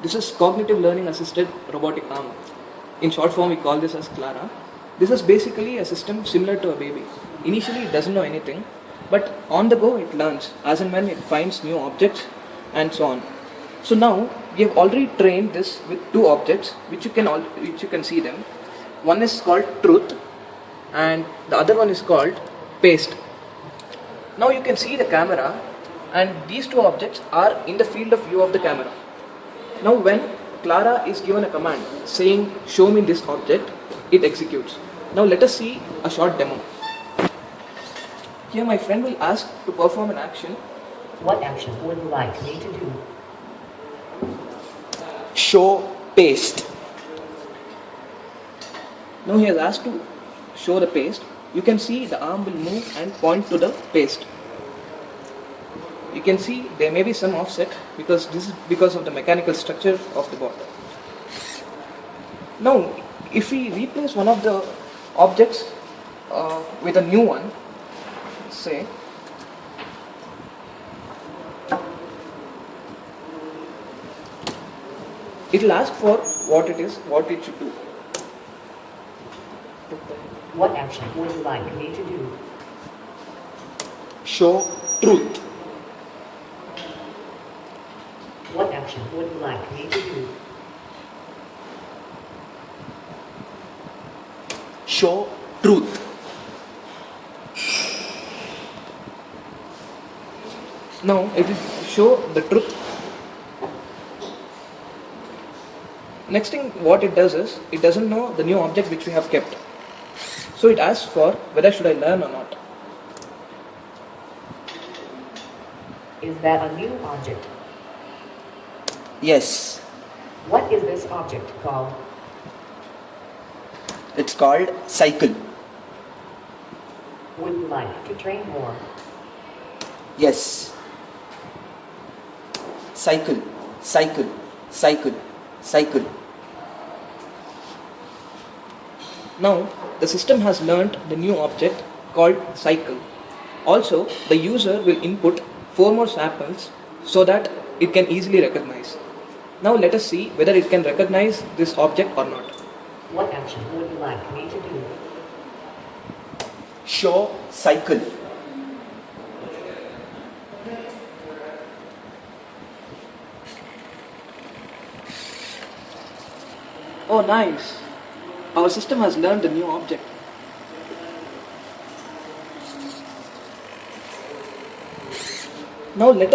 This is cognitive learning assisted robotic arm. In short form, we call this as Clara. This is basically a system similar to a baby. Initially, it doesn't know anything, but on the go, it learns as and when it finds new objects and so on. So now we have already trained this with two objects, which you can see them. One is called truth, and the other one is called paste. Now you can see the camera, and these two objects are in the field of view of the camera. Now when Clara is given a command saying show me this object, it executes. Now let us see a short demo. Here my friend will ask to perform an action. What action would you like me to do? Show paste. Now he has asked to show the paste. You can see the arm will move and point to the paste. You can see there may be some offset because this is because of the mechanical structure of the bot. Now if we replace one of the objects with a new one, say it will ask for what it should do. What action would you like me to do? Show truth. What action would you like me to do? Show truth. Now it will show the truth. Next thing what it does is, it doesn't know the new object which we have kept. So it asks for whether should I learn or not. Is that a new object? Yes, What is this object called? it's called cycle. Would you like to train more? Yes. Cycle, cycle, cycle, cycle. Now the system has learnt the new object called cycle. Also the user will input 4 more samples so that it can easily recognize. Now let us see whether it can recognize this object or not. What action would you like me to do? Show cycle. Oh nice! Our system has learned the new object. Now let us